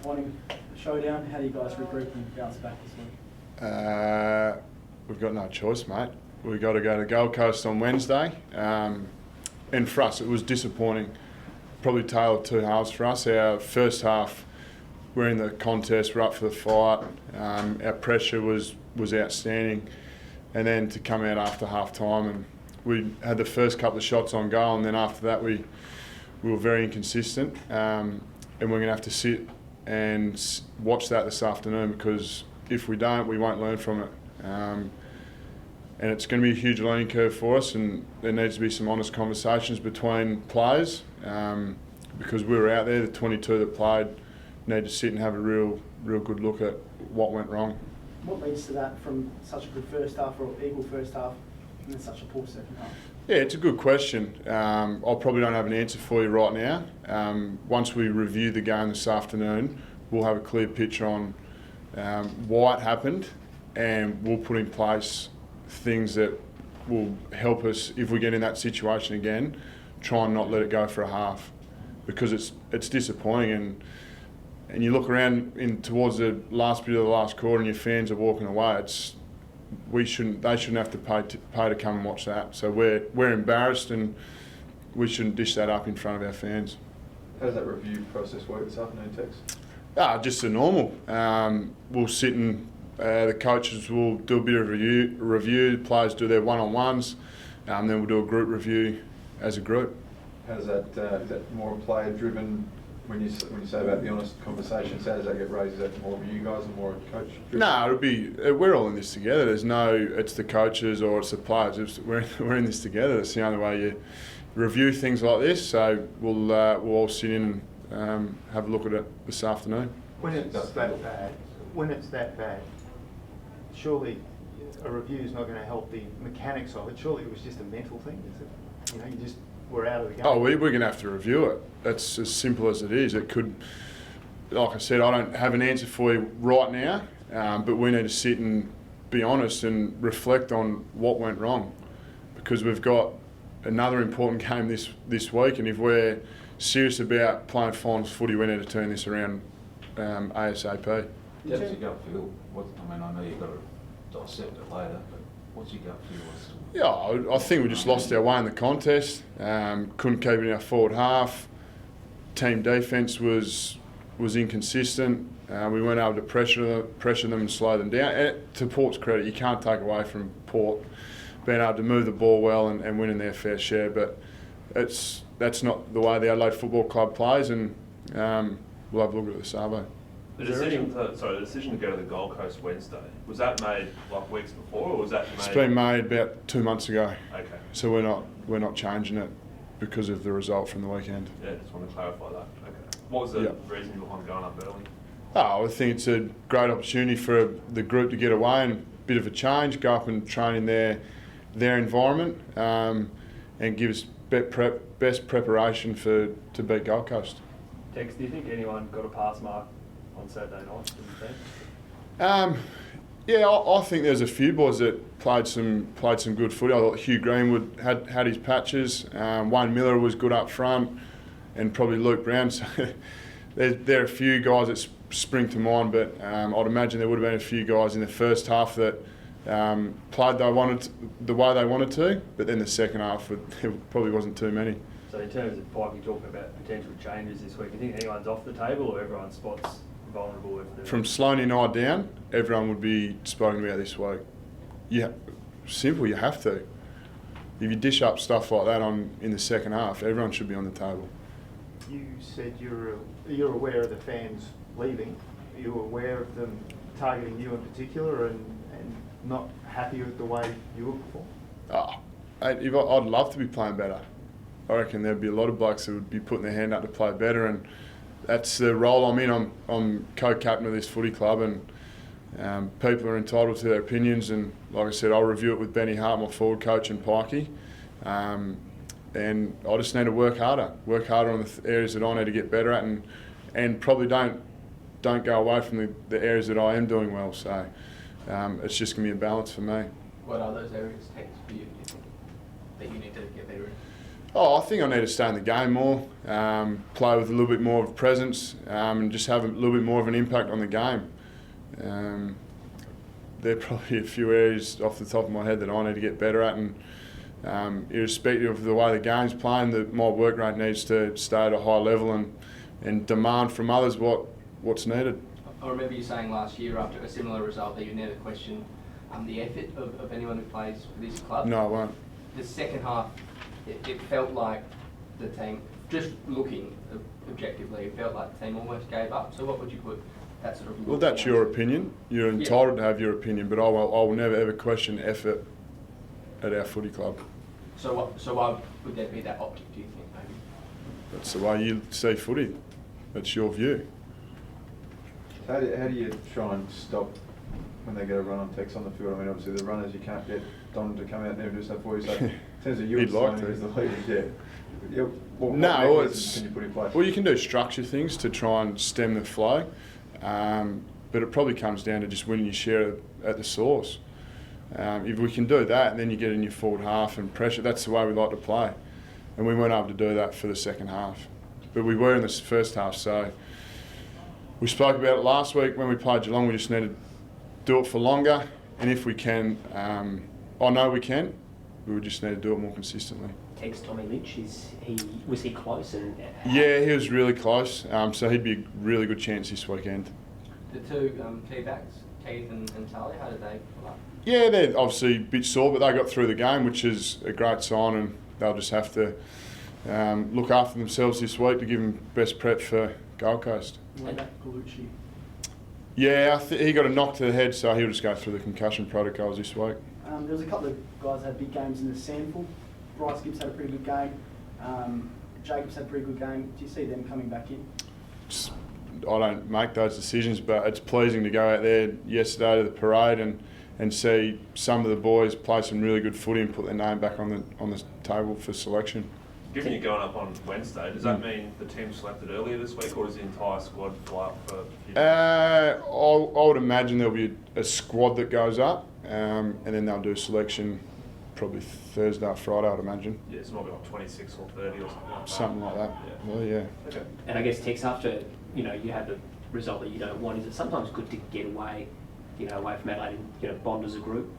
disappointing showdown. How do you guys regroup and bounce back this week? We've got no choice, mate. We've got to go to Gold Coast on Wednesday. And for us, it was disappointing. Probably tale of two halves for us. Our first half, we're in the contest, we're up for the fight. Our pressure was outstanding. And then to come out after half time, and we had the first couple of shots on goal, and then after that we were very inconsistent. And we're going to have to sit and watch that this afternoon, because if we don't, we won't learn from it. And it's going to be a huge learning curve for us, and there needs to be some honest conversations between players, because we were out there, the 22 that played need to sit and have a real good look at what went wrong. What leads to that from such a good first half or equal first half and then such a poor second half? Yeah, it's a good question. I probably don't have an answer for you right now. Once we review the game this afternoon, we'll have a clear picture on why it happened, and we'll put in place things that will help us, if we get in that situation again, try and not let it go for a half, because it's disappointing. And you look around towards the last bit of the last quarter and your fans are walking away. They shouldn't have to pay to come and watch that. So we're embarrassed, and we shouldn't dish that up in front of our fans. How does that review process work this afternoon, Tex? Just the normal. We'll sit and the coaches will do a bit of review. The players do their one-on-ones, then we'll do a group review as a group. How does that is that more player-driven? When you say about the honest conversations, how does that get raised? Is that more of you guys or more coach driven? No, it'll be, we're all in this together. There's no, it's the coaches or it's the players. We're in this together. That's the only way you review things like this. So we'll all sit in and have a look at it this afternoon. When it's that bad, surely a review is not going to help the mechanics of it. Surely it was just a mental thing, is it? You know, you just were out of the game. Oh, we're going to have to review it. That's as simple as it is. It could, like I said, I don't have an answer for you right now, but we need to sit and be honest and reflect on what went wrong, because we've got another important game this week, and if we're serious about playing finals footy, we need to turn this around ASAP. What's your gut feel? I know you've got to dissect it later, but what's your gut feel? Yeah, I think we just lost our way in the contest. Couldn't keep it in our forward half. Team defence was inconsistent. We weren't able to pressure them and slow them down. To Port's credit, you can't take away from Port being able to move the ball well and winning their fair share, but that's not the way the Adelaide Football Club plays, and we'll have a look at the Savo. The decision to go to the Gold Coast Wednesday, was that made like weeks before, or was that made? It's been made about 2 months ago. Okay. So we're not changing it because of the result from the weekend. Yeah, just want to clarify that. Okay. What was the reason behind going up early? I think it's a great opportunity for the group to get away and a bit of a change, go up and train in their environment, and give us best preparation to beat Gold Coast. Tex, do you think anyone got a pass mark on Saturday night in the team? Yeah, I think there's a few boys that played some good footy. I thought Hugh Greenwood had his patches. Wayne Miller was good up front, and probably Luke Brown. So there are a few guys that spring to mind, but I'd imagine there would have been a few guys in the first half that played the way they wanted to, but then the second half there probably wasn't too many. So in terms of Pike, you're talking about potential changes this week. Do you think anyone's off the table, or everyone's spots vulnerable? From Sloaney and I down, everyone would be spoken about this week. Yeah, simple. You have to. If you dish up stuff like that in the second half, everyone should be on the table. You said you're aware of the fans leaving. Are you aware of them targeting you in particular and not happy with the way you were performing? I'd love to be playing better. I reckon there'd be a lot of blokes that would be putting their hand up to play better, and that's the role I'm in. I'm co-captain of this footy club, and people are entitled to their opinions, and like I said, I'll review it with Benny Hart, my forward coach, and Pikey, and I just need to work harder on the areas that I need to get better at, and probably don't go away from the areas that I am doing well. So it's just going to be a balance for me. What are those areas, Tex, for you, do you think, that you need to get better in? Oh, I think I need to stay in the game more, play with a little bit more of a presence, and just have a little bit more of an impact on the game. There are probably a few areas off the top of my head that I need to get better at, and irrespective of the way the game's playing, my work rate needs to stay at a high level and demand from others what's needed. I remember you saying last year after a similar result that you never question the effort of anyone who plays for this club. No, I won't. The second half, it felt like the team, just looking objectively, it felt like the team almost gave up. So what would you put that sort of... Well, that's your opinion. You're entitled to have your opinion, but I will never ever question effort at our footy club. So why would there be that optic, do you think, maybe? That's the way you see footy. That's your view. How do you try and stop when they get a run on Tex on the field? I mean, obviously the runners, you can't get Don to come out there and do stuff for you. So in terms of you He'd like as to. the leaders, what No, mechanisms can you put in place? Well, you can do structure things to try and stem the flow, but it probably comes down to just winning your share at the source. If we can do that, and then you get in your forward half and pressure, that's the way we like to play. And we weren't able to do that for the second half. But we were in the first half, so we spoke about it last week when we played Geelong. We just need to do it for longer, and if we can, I know we can, we would just need to do it more consistently. Tex Tommy Lynch, was he close? And Yeah, he was really close, so he'd be a really good chance this weekend. The two key backs, Keith and Talia, how did they pull up? Yeah, they're obviously a bit sore, but they got through the game, which is a great sign, and they'll just have to look after themselves this week to give them best prep for Gold Coast. What about Colucci? Yeah, he got a knock to the head, so he'll just go through the concussion protocols this week. There was a couple of guys that had big games in the sample. Bryce Gibbs had a pretty good game. Jacobs had a pretty good game. Do you see them coming back in? I don't make those decisions, but it's pleasing to go out there yesterday to the parade and see some of the boys play some really good footy and put their name back on the table for selection. Given you're going up on Wednesday, does that mean the team selected earlier this week, or does the entire squad fly up for a few days? I would imagine there'll be a squad that goes up, and then they'll do a selection probably Thursday or Friday, I'd imagine. Yeah, it's might be like 26 or 30 or something like that. Something like that. Yeah. Well, yeah. Okay. And I guess Tex, after you have the result that you don't want, is it sometimes good to get away, away from Adelaide and bond as a group?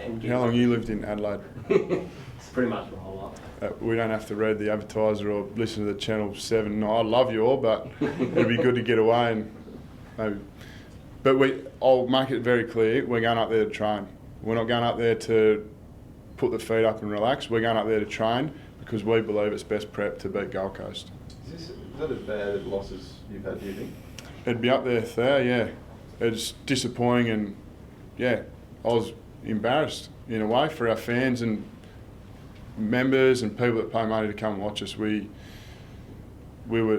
And get How long you lived in Adelaide? It's pretty much my whole life. We don't have to read the advertiser or listen to the Channel 7. No, I love you all, but it'd be good to get away and maybe. But I'll make it very clear, we're going up there to train. We're not going up there to put the feet up and relax. We're going up there to train because we believe it's best prep to beat Gold Coast. Is that as bad as losses you've had, do you think? It'd be up there, yeah. It's disappointing and, yeah, I was embarrassed in a way for our fans and members and people that pay money to come watch us. We were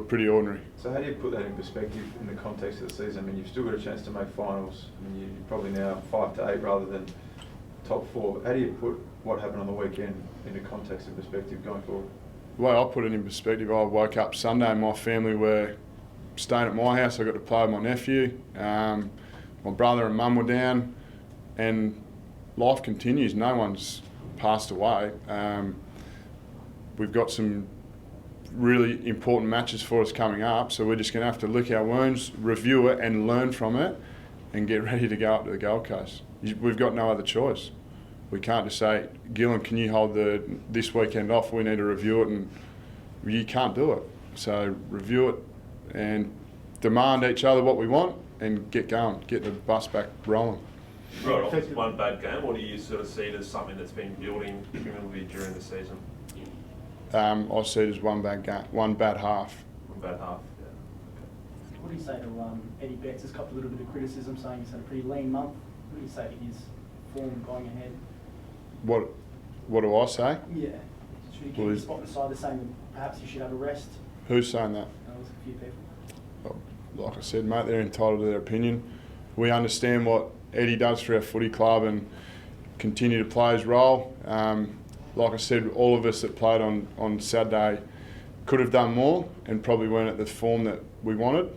pretty ordinary. So how do you put that in perspective in the context of the season? I mean, you've still got a chance to make finals. I mean, you're probably now 5 to 8 rather than top 4. How do you put what happened on the weekend into context and perspective going forward? The way I put it in perspective, I woke up Sunday and my family were staying at my house. I got to play with my nephew. My brother and mum were down, and life continues. No one's passed away. We've got some really important matches for us coming up, so we're just going to have to lick our wounds, review it and learn from it and get ready to go up to the Gold Coast. We've got no other choice. We can't just say, Gillen, can you hold this weekend off? We need to review it, and you can't do it. So review it and demand each other what we want and get going, get the bus back rolling. Right off, it's one bad game, or do you sort of see it as something that's been building cumulatively during the season? I see it as one bad game, one bad half. One bad half, yeah. What do you say to Eddie Betts? Has copped a little bit of criticism saying he's had a pretty lean month. What do you say to his form going ahead? What do I say? Yeah. Should he keep his spot on the side? They're saying that perhaps he should have a rest. Who's saying that? There's a few people. Like I said, mate, they're entitled to their opinion. We understand what Eddie does for our footy club and continue to play his role. Like I said, all of us that played on Saturday could have done more and probably weren't at the form that we wanted.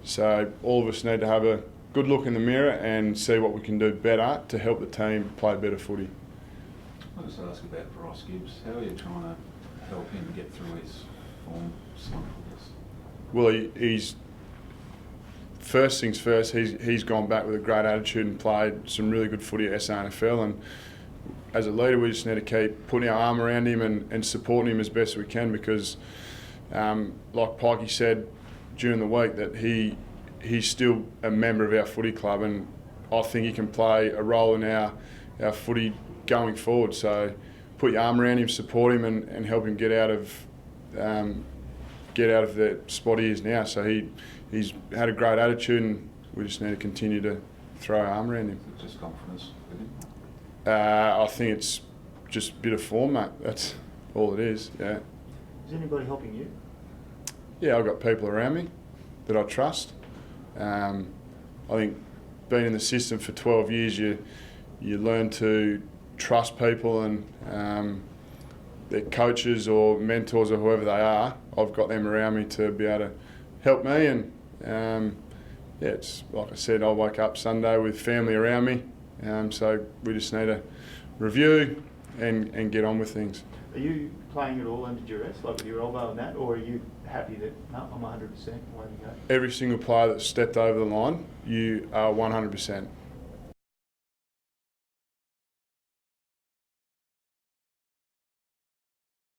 So all of us need to have a good look in the mirror and see what we can do better to help the team play better footy. I'll just ask about Ross Gibbs. How are you trying to help him get through his form slump, I guess? Well, he's first things first. He's gone back with a great attitude and played some really good footy at SANFL. And as a leader, we just need to keep putting our arm around him and supporting him as best we can, because, like Pikey said during the week, that he's still a member of our footy club, and I think he can play a role in our footy going forward. So put your arm around him, support him, and help him get out of the spot he is now. So he's had a great attitude, and we just need to continue to throw our arm around him. Is it just confidence with him? I think it's just a bit of form, mate. That's all it is, yeah. Is anybody helping you? Yeah, I've got people around me that I trust. I think being in the system for 12 years, you learn to trust people, and their coaches or mentors or whoever they are, I've got them around me to be able to help me. And yeah, it's like I said, I woke up Sunday with family around me, so we just need to review and get on with things. Are you playing at all under duress, like with your elbow and that, or are you happy that, no, I'm 100%, away we go? Every single player that stepped over the line, you are 100%.